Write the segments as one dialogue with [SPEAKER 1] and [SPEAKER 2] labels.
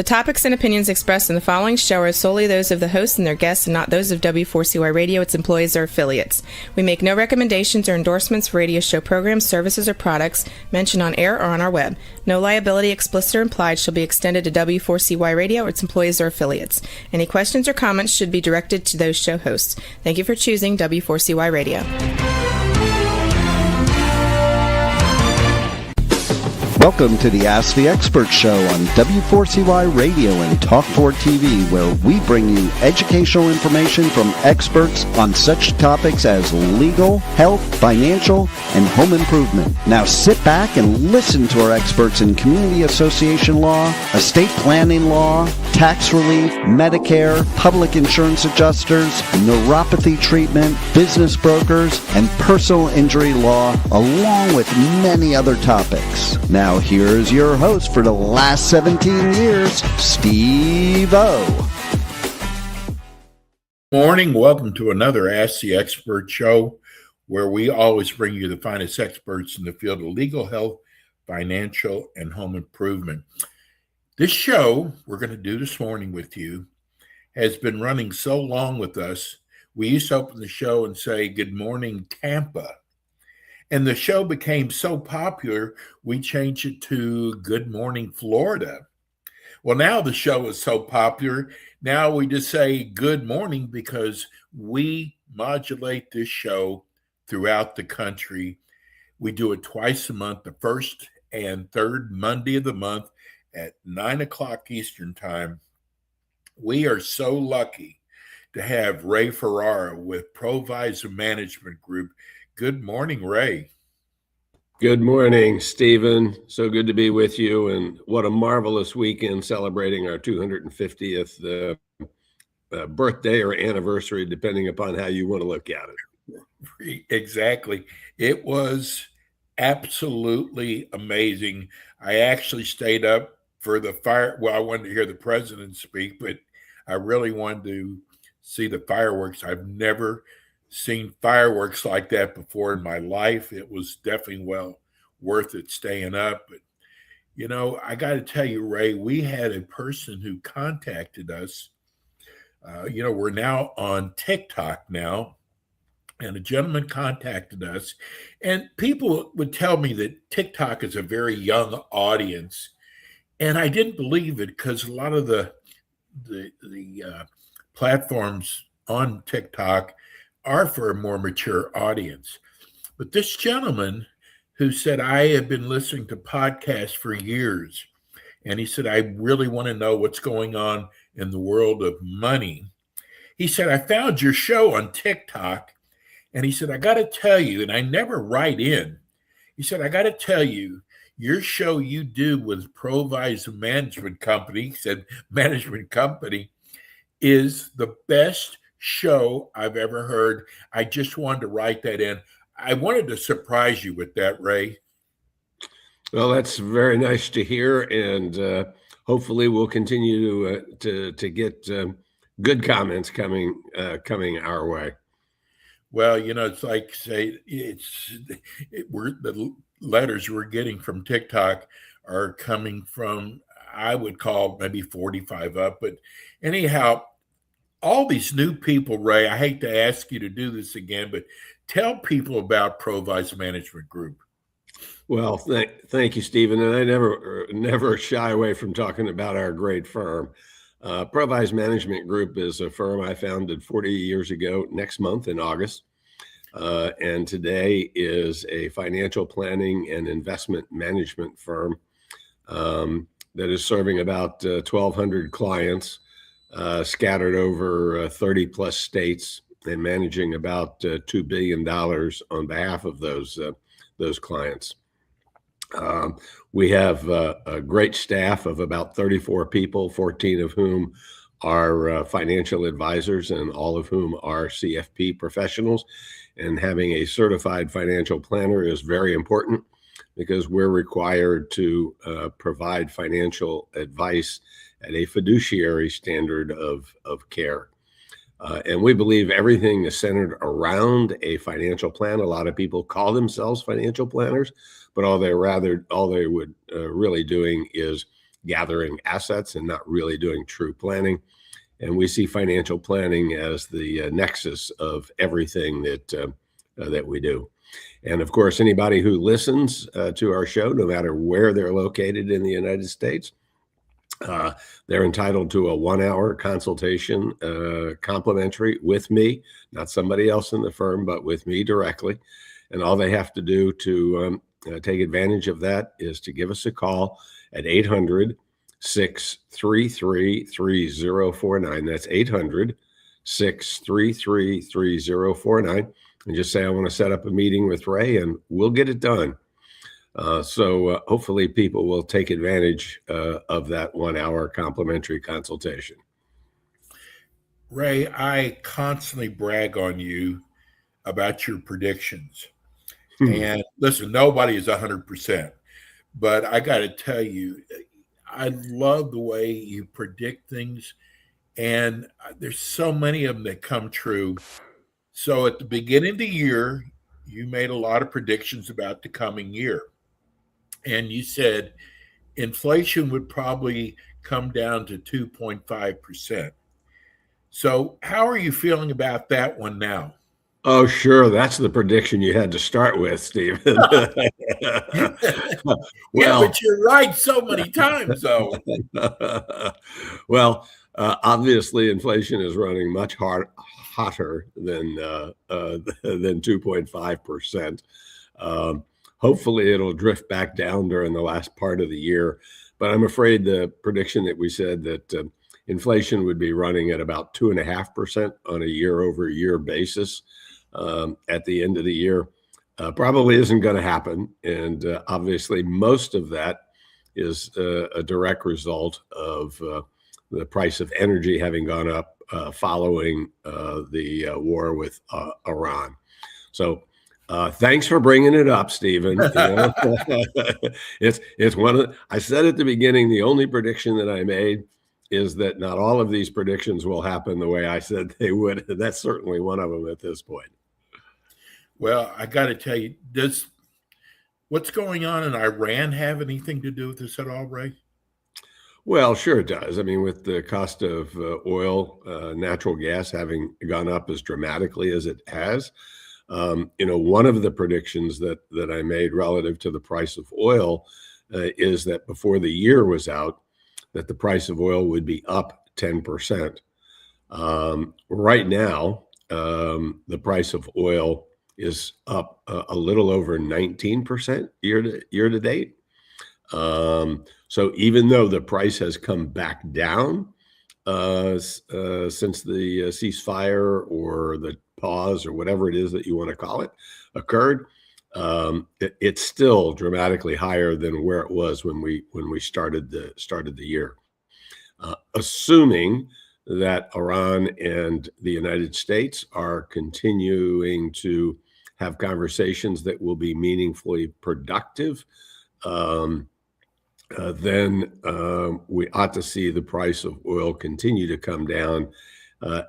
[SPEAKER 1] topics and opinions expressed in the following show are solely those of the host and their guests and not those of W4CY Radio, its employees, or affiliates. We make no recommendations or endorsements for radio show programs, services, or products mentioned on air or on our web. No liability, explicit or implied, shall be extended to W4CY Radio, its employees, or affiliates. Any questions or comments should be directed to those show hosts. Thank you for choosing W4CY Radio.
[SPEAKER 2] Welcome to the Ask the Expert Show on W4CY Radio and Talk4 TV, where we bring you educational information from experts on such topics as legal, health, financial, and home improvement. Now sit back and listen to our experts in community association law, estate planning law, tax relief, Medicare, public insurance adjusters, neuropathy treatment, business brokers, and personal injury law, along with many other topics. Now here's your host for the last 17 years, Steve O.
[SPEAKER 3] Morning. Welcome to another Ask the Expert show, where we always bring you the finest experts in the field of legal, health, financial, and home improvement. This show we're going to do this morning with you has been running so long with us. We used to open the show and say, "Good morning, Tampa." And the show became so popular, we changed it to Good Morning, Florida. Well, now the show is so popular, now we just say good morning because we modulate this show throughout the country. We do it twice a month, the first and third Monday of the month at 9 o'clock Eastern Time. We are so lucky to have Ray Ferrara with Provisor Management Group. Good morning, Ray.
[SPEAKER 4] Good morning, Stephen. So good to be with you, and what a marvelous weekend celebrating our 250th birthday or anniversary, depending upon how you want to look at
[SPEAKER 3] it. Exactly. It was absolutely amazing. I actually stayed up for the fire. Well, I wanted to hear the president speak, but I really wanted to see the fireworks. I've never seen fireworks like that before in my life. It was definitely well worth it staying up. But, you know, I got to tell you, Ray, we had a person who contacted us. We're now on TikTok now, and a gentleman contacted us. And people would tell me that TikTok is a very young audience. And I didn't believe it because a lot of the platforms on TikTok are for a more mature audience. But this gentleman who said, I have been listening to podcasts for years, and he said, I really want to know what's going on in the world of money. He said, I found your show on TikTok, and he said, I got to tell you, and I never write in. He said, I got to tell you, your show you do with Provisor Management Company, he said, management company, is the best show I've ever heard. I just wanted to write that in. I wanted to surprise you with that, Ray.
[SPEAKER 4] Well, that's very nice to hear, and hopefully we'll continue to get good comments coming our way.
[SPEAKER 3] Well, you know, it's like say we're the letters we're getting from TikTok are coming from, I would call maybe 45 up, but anyhow. All these new people, Ray, I hate to ask you to do this again, but tell people about Provisor Management Group.
[SPEAKER 4] Well, thank you, Stephen. And I never shy away from talking about our great firm. Provisor Management Group is a firm I founded 40 years ago next month in August. And today is a financial planning and investment management firm that is serving about 1,200 clients. Scattered over 30 plus states and managing about $2 billion on behalf of those clients. We have a great staff of about 34 people, 14 of whom are financial advisors and all of whom are CFP professionals. And having a certified financial planner is very important because we're required to provide financial advice at a fiduciary standard of care. And we believe everything is centered around a financial plan. A lot of people call themselves financial planners, but all they would really doing is gathering assets and not really doing true planning. And we see financial planning as the nexus of everything that we do. And of course, anybody who listens to our show, no matter where they're located in the United States, they're entitled to a 1-hour consultation, complimentary, with me, not somebody else in the firm, but with me directly. And all they have to do to take advantage of that is to give us a call at 800-633-3049. That's 800-633-3049. And just say, I want to set up a meeting with Ray, and we'll get it done. So hopefully people will take advantage of that 1-hour complimentary consultation.
[SPEAKER 3] Ray, I constantly brag on you about your predictions. And listen, nobody is 100%, but I got to tell you, I love the way you predict things, and there's so many of them that come true. So at the beginning of the year, you made a lot of predictions about the coming year. And you said inflation would probably come down to 2.5%. So how are you feeling about that one now?
[SPEAKER 4] Oh, sure. That's the prediction you had to start with, Stephen.
[SPEAKER 3] Yeah, but you're right so many times, though.
[SPEAKER 4] Well, obviously, inflation is running much hotter than 2.5%. Hopefully, it'll drift back down during the last part of the year. But I'm afraid the prediction that we said that inflation would be running at about 2.5% on a year-over-year basis at the end of the year probably isn't going to happen. And obviously, most of that is a direct result of the price of energy having gone up following the war with Iran. So thanks for bringing it up, Stephen. You know? It's one of I said at the beginning, the only prediction that I made is that not all of these predictions will happen the way I said they would. That's certainly one of them at this point.
[SPEAKER 3] Well, I got to tell you, does what's going on in Iran have anything to do with this at all, Ray?
[SPEAKER 4] Well, sure it does. I mean, with the cost of oil, natural gas having gone up as dramatically as it has, one of the predictions that I made relative to the price of oil is that before the year was out, that the price of oil would be up 10%. Right now, the price of oil is up a little over 19% year to date. So even though the price has come back down since the ceasefire or the pause or whatever it is that you want to call it occurred, it's still dramatically higher than where it was when we started the year. Assuming that Iran and the United States are continuing to have conversations that will be meaningfully productive, then we ought to see the price of oil continue to come down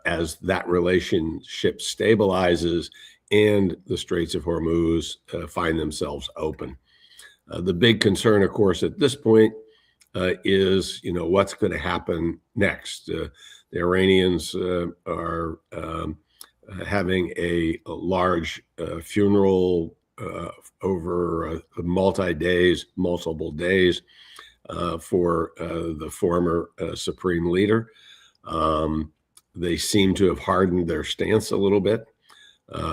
[SPEAKER 4] as that relationship stabilizes and the Straits of Hormuz find themselves open. The big concern, of course, at this point is, what's going to happen next. The Iranians are having a large funeral over multiple days for the former supreme leader. They seem to have hardened their stance a little bit.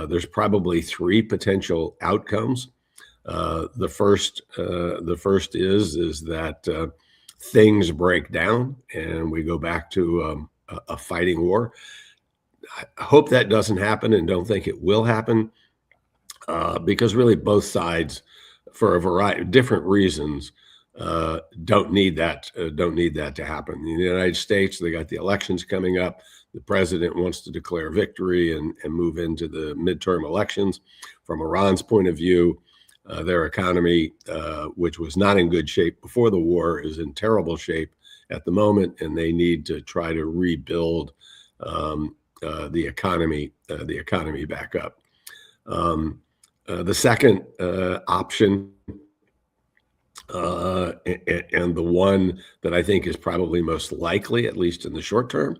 [SPEAKER 4] There's probably 3 potential outcomes. The first is that things break down and we go back to a fighting war. I hope that doesn't happen and don't think it will happen because really both sides, for a variety of different reasons, don't need that to happen. In the United States, they got the elections coming up. The president wants to declare victory and move into the midterm elections. From Iran's point of view, their economy, which was not in good shape before the war, is in terrible shape at the moment, and they need to try to rebuild the economy back up. The second option And the one that I think is probably most likely, at least in the short term,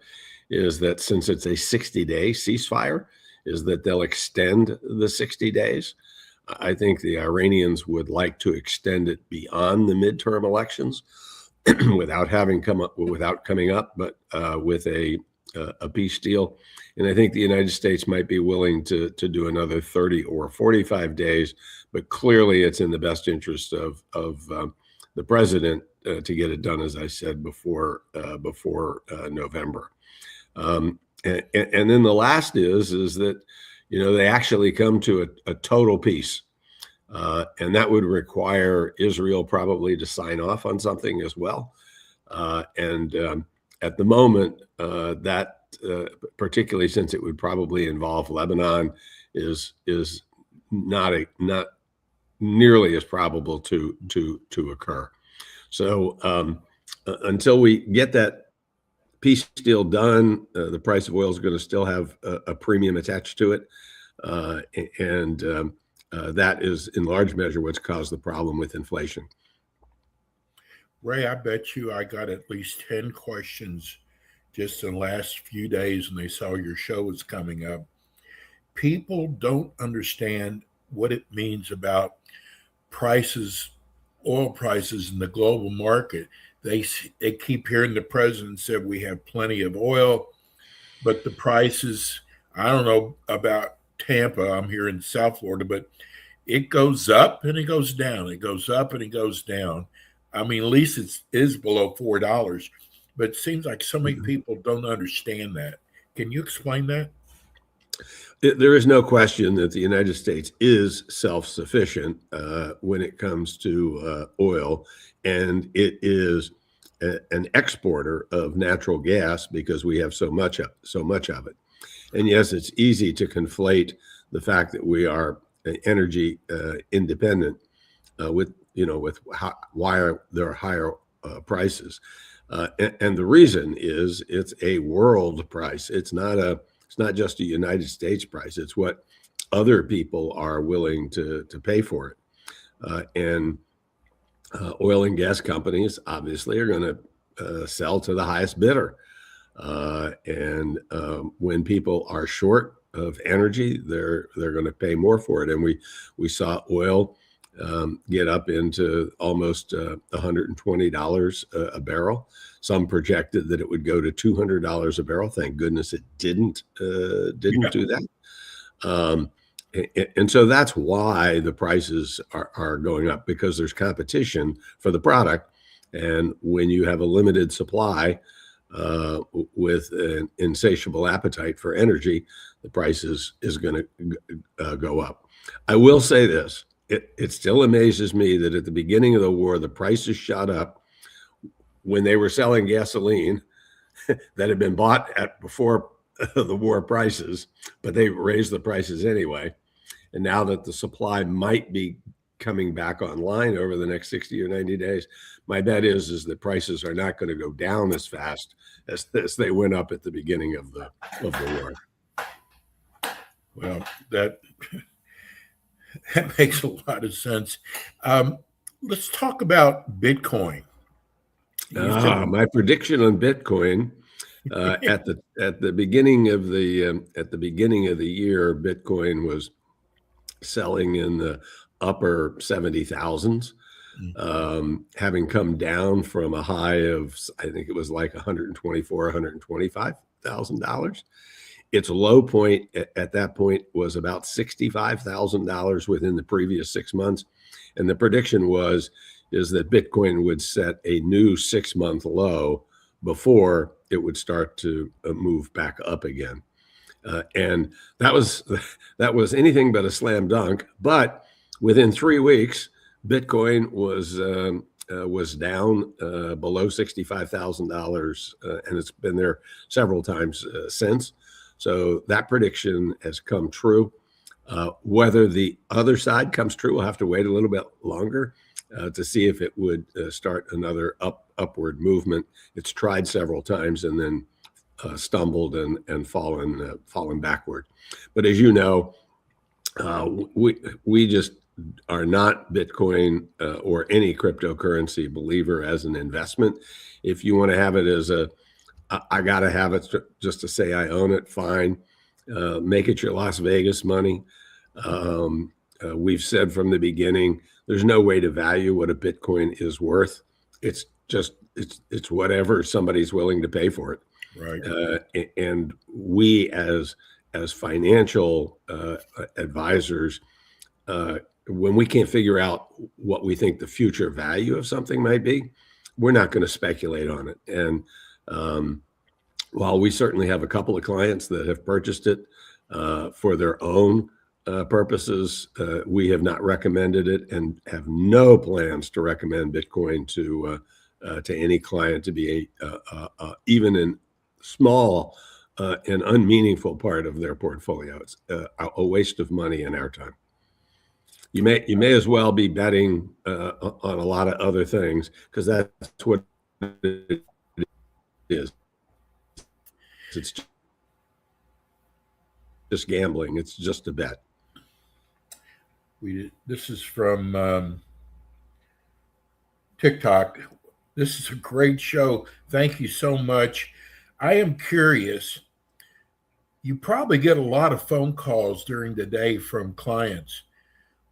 [SPEAKER 4] is that since it's a 60-day ceasefire, is that they'll extend the 60 days. I think the Iranians would like to extend it beyond the midterm elections without coming up, but with a peace deal. And I think the United States might be willing to do another 30 or 45 days, but clearly it's in the best interest of the president to get it done, as I said, before November. And then the last is that, they actually come to a total peace. And that would require Israel probably to sign off on something as well. And at the moment, that particularly since it would probably involve Lebanon, is not nearly as probable to occur. So until we get that peace deal done, the price of oil is going to still have a premium attached to it, and that is in large measure what's caused the problem with inflation.
[SPEAKER 3] Ray, I bet you I got at least 10 questions just in the last few days when they saw your show was coming up. People don't understand what it means about prices, oil prices in the global market. They keep hearing the president said we have plenty of oil, but the prices, I don't know about Tampa, I'm here in South Florida, but it goes up and it goes down. It goes up and it goes down. I mean, at least it is below $4, but it seems like so many people don't understand that. Can you explain that?
[SPEAKER 4] There is no question that the United States is self-sufficient when it comes to oil, and it is an exporter of natural gas because we have so much of it. And yes, it's easy to conflate the fact that we are energy independent with why there are higher prices, and the reason is it's a world price. It's not just a United States price. It's what other people are willing to pay for it. And oil and gas companies obviously are going to sell to the highest bidder. And when people are short of energy, they're going to pay more for it. And we saw oil get up into almost $120 a barrel. Some projected that it would go to $200 a barrel. Thank goodness it didn't do that. And so that's why the prices are going up, because there's competition for the product. And when you have a limited supply with an insatiable appetite for energy, the price is going to go up. I will say this. It still amazes me that at the beginning of the war, the prices shot up when they were selling gasoline that had been bought at before the war prices, but they raised the prices anyway. And now that the supply might be coming back online over the next 60 or 90 days, my bet is that prices are not going to go down as fast as they went up at the beginning of the war.
[SPEAKER 3] Well, that makes a lot of sense. Let's talk about Bitcoin.
[SPEAKER 4] My prediction on Bitcoin at the beginning of the year, Bitcoin was selling in the upper 70,000s, having come down from a high of, I think it was like $125,000. Its low point at that point was about $65,000 within the previous 6 months, and the prediction is that Bitcoin would set a new 6-month low before it would start to move back up again. And that was anything but a slam dunk. But within 3 weeks, Bitcoin was down below $65,000, and it's been there several times since. So that prediction has come true. Whether the other side comes true, we'll have to wait a little bit longer to see if it would start another upward movement. It's tried several times and then stumbled and fallen backward. But as you know, we just are not Bitcoin or any cryptocurrency believer as an investment. If you want to have it as I got to have it just to say I own it, fine. Make it your Las Vegas money. We've said from the beginning, there's no way to value what a Bitcoin is worth. It's just, it's whatever somebody's willing to pay for it.
[SPEAKER 3] Right.
[SPEAKER 4] And we as financial advisors, when we can't figure out what we think the future value of something might be, we're not going to speculate on it. And while we certainly have a couple of clients that have purchased it for their own purposes, we have not recommended it and have no plans to recommend Bitcoin to any client to be even in small and unmeaningful part of their portfolio. It's a waste of money and our time. You may as well be betting on a lot of other things, because that's what it is. It's just gambling. It's just a bet.
[SPEAKER 3] This is from TikTok. This is a great show. Thank you so much. I am curious. You probably get a lot of phone calls during the day from clients.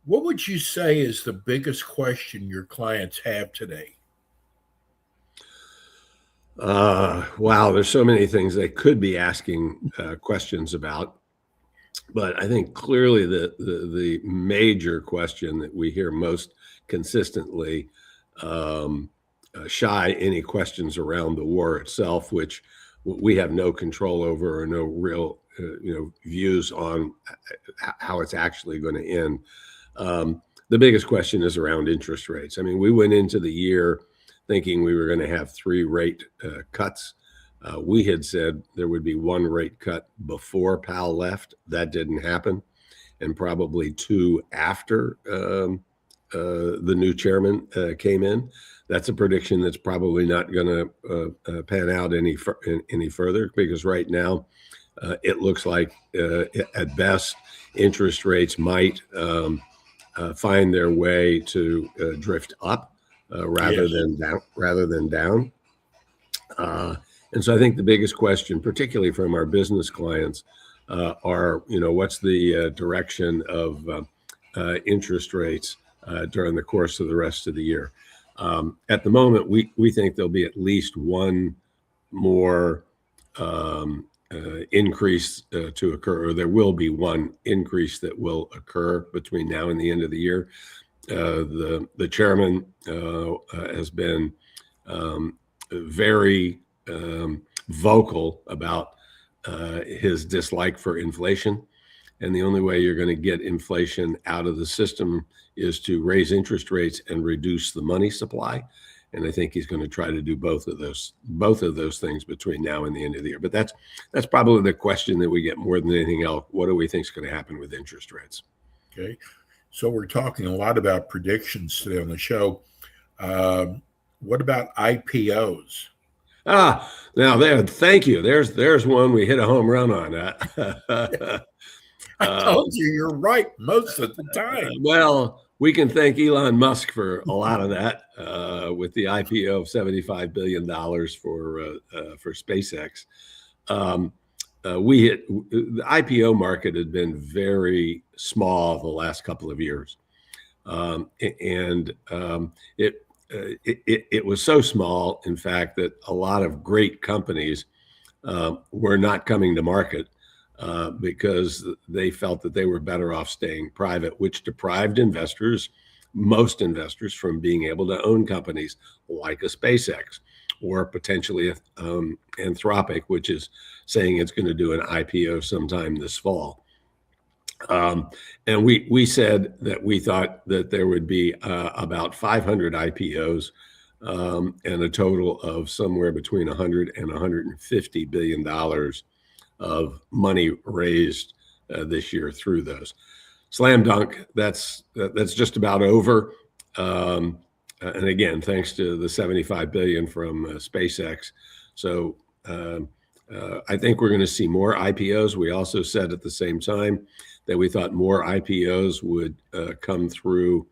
[SPEAKER 3] What would you say is the biggest question your clients have today?
[SPEAKER 4] Wow, there's so many things they could be asking questions about. But I think clearly the major question that we hear most consistently, shy any questions around the war itself, which we have no control over or no real views on how it's actually going to end. The biggest question is around interest rates. I mean, we went into the year thinking we were going to have 3 rate cuts. We had said there would be 1 rate cut before Powell left. That didn't happen, and probably 2 after the new chairman came in. That's a prediction that's probably not going to pan out any further, because right now it looks like at best interest rates might find their way to drift up rather than down. And so I think the biggest question, particularly from our business clients, are, what's the direction of interest rates during the course of the rest of the year? At the moment, we think there'll be at least 1 more increase to occur, or there will be 1 increase that will occur between now and the end of the year. The chairman has been very vocal about his dislike for inflation. And the only way you're going to get inflation out of the system is to raise interest rates and reduce the money supply. And I think he's going to try to do both of those things between now and the end of the year. But that's probably the question that we get more than anything else. What do we think is going to happen with interest rates?
[SPEAKER 3] Okay. So we're talking a lot about predictions today on the show. What about IPOs?
[SPEAKER 4] Now thank you. There's one we hit a home run on.
[SPEAKER 3] I told you, you're right most of the time.
[SPEAKER 4] Well, we can thank Elon Musk for a lot of that with the IPO of $75 billion for SpaceX. The IPO market had been very small the last couple of years, and it was so small, in fact, that a lot of great companies were not coming to market because they felt that they were better off staying private, which deprived most investors, from being able to own companies like a SpaceX, or potentially Anthropic, which is saying it's going to do an IPO sometime this fall. And we said that we thought that there would be about 500 IPOs and a total of somewhere between $100 and $150 billion of money raised this year through those. Slam dunk, that's just about over. And again, thanks to the $75 billion from SpaceX. So I think we're going to see more IPOs. We also said at the same time that we thought more IPOs would come through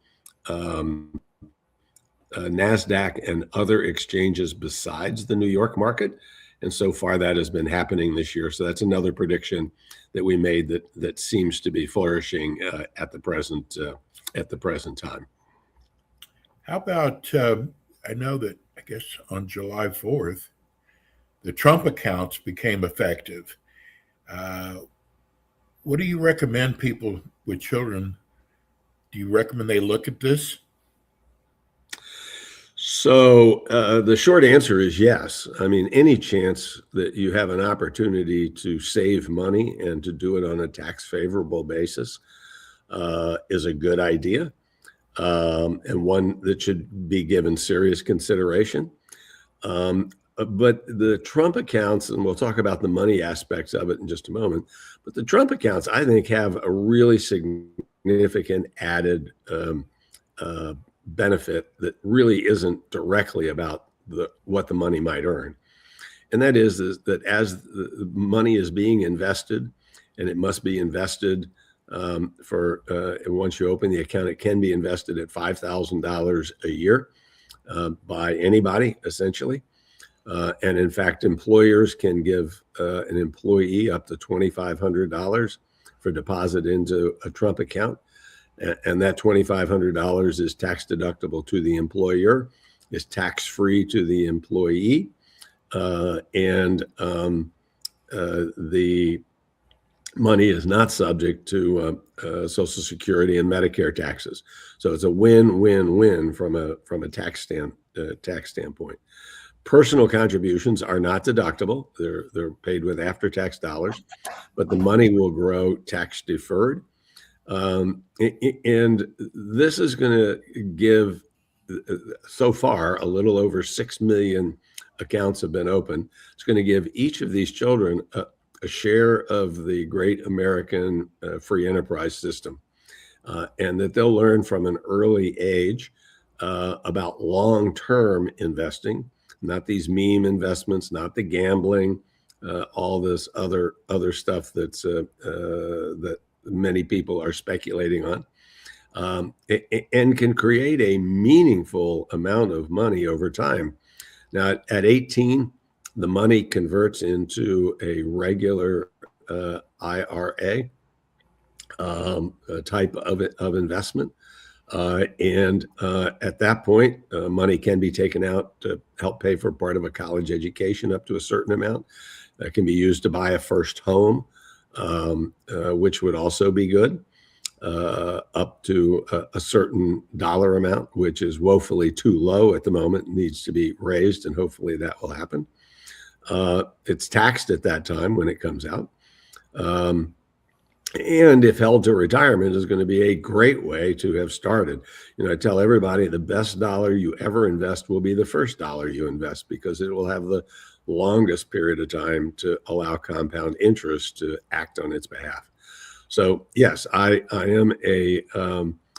[SPEAKER 4] NASDAQ and other exchanges besides the New York market. And so far that has been happening this year. So that's another prediction that we made that seems to be flourishing at the present time.
[SPEAKER 3] How about, I know that, I guess on July 4th, the Trump accounts became effective. What do you recommend people with children? Do you recommend they look at this?
[SPEAKER 4] So the short answer is yes. I mean, any chance that you have an opportunity to save money and to do it on a tax favorable basis is a good idea, and one that should be given serious consideration. But the Trump accounts, and we'll talk about the money aspects of it in just a moment, but the Trump accounts, I think, have a really significant added benefit that really isn't directly about what the money might earn. And that is that as the money is being invested, and it must be invested once you open the account, it can be invested at $5,000 a year by anybody, essentially. And in fact, employers can give an employee up to $2,500 for deposit into a Trump account. And that $2,500 is tax deductible to the employer, is tax-free to the employee, and the money is not subject to Social Security and Medicare taxes. So it's a win-win-win from a tax standpoint. Personal contributions are not deductible; they're paid with after-tax dollars, but the money will grow tax deferred. And this is going to give, so far, a little over 6 million accounts have been opened. It's going to give each of these children a share of the great American free enterprise system, and that they'll learn from an early age about long-term investing, not these meme investments, not the gambling, all this other stuff that's that many people are speculating on, and can create a meaningful amount of money over time. Now, at 18, the money converts into a regular IRA type of investment. And at that point, money can be taken out to help pay for part of a college education up to a certain amount. That can be used to buy a first home, which would also be good, up to a certain dollar amount, which is woefully too low at the moment, needs to be raised, and hopefully that will happen. It's taxed at that time when it comes out. And if held to retirement, is going to be a great way to have started. I tell everybody the best dollar you ever invest will be the first dollar you invest, because it will have the longest period of time to allow compound interest to act on its behalf. So yes, I am a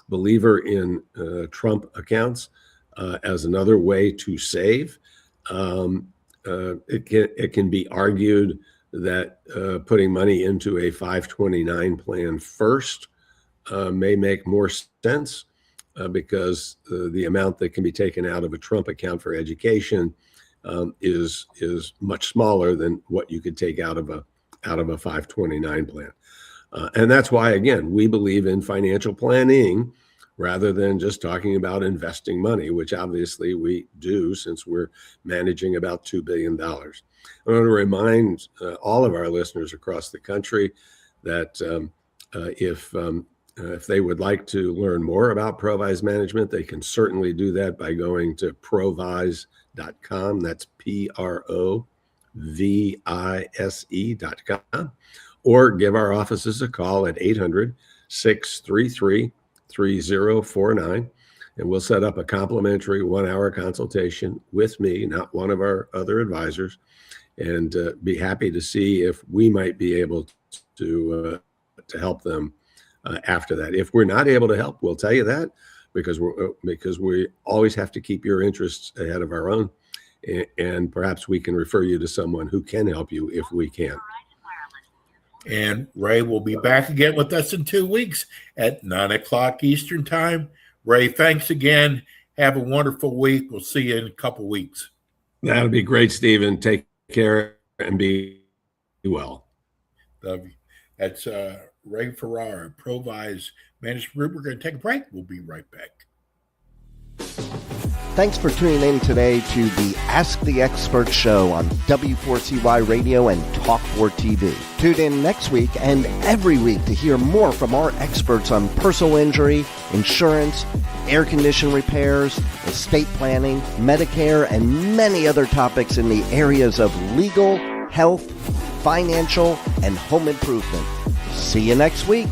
[SPEAKER 4] believer in Trump accounts as another way to save. It can be argued that putting money into a 529 plan first may make more sense because the amount that can be taken out of a Trump account for education is much smaller than what you could take out of a 529 plan. And that's why, again, we believe in financial planning rather than just talking about investing money, which obviously we do since we're managing about $2 billion. I want to remind all of our listeners across the country that if they would like to learn more about Provise Management, they can certainly do that by going to provise.com. That's PROVISE.com. Or give our offices a call at 800-633-3049, and we'll set up a complimentary 1-hour consultation with me, not one of our other advisors, and be happy to see if we might be able to help them after that. If we're not able to help, we'll tell you that, because we always have to keep your interests ahead of our own, and perhaps we can refer you to someone who can help you if we can.
[SPEAKER 3] And Ray will be back again with us in 2 weeks at 9 o'clock Eastern Time. Ray, thanks again. Have a wonderful week. We'll see you in a couple weeks.
[SPEAKER 4] That'll be great, Stephen. Take care and be well.
[SPEAKER 3] Love you. That's Ray Ferrara, Provise Management Group. We're going to take a break. We'll be right back.
[SPEAKER 2] Thanks for tuning in today to the Ask the Expert show on W4CY Radio and Talk4 TV. Tune in next week and every week to hear more from our experts on personal injury, insurance, air condition repairs, estate planning, Medicare, and many other topics in the areas of legal, health, financial, and home improvement. See you next week.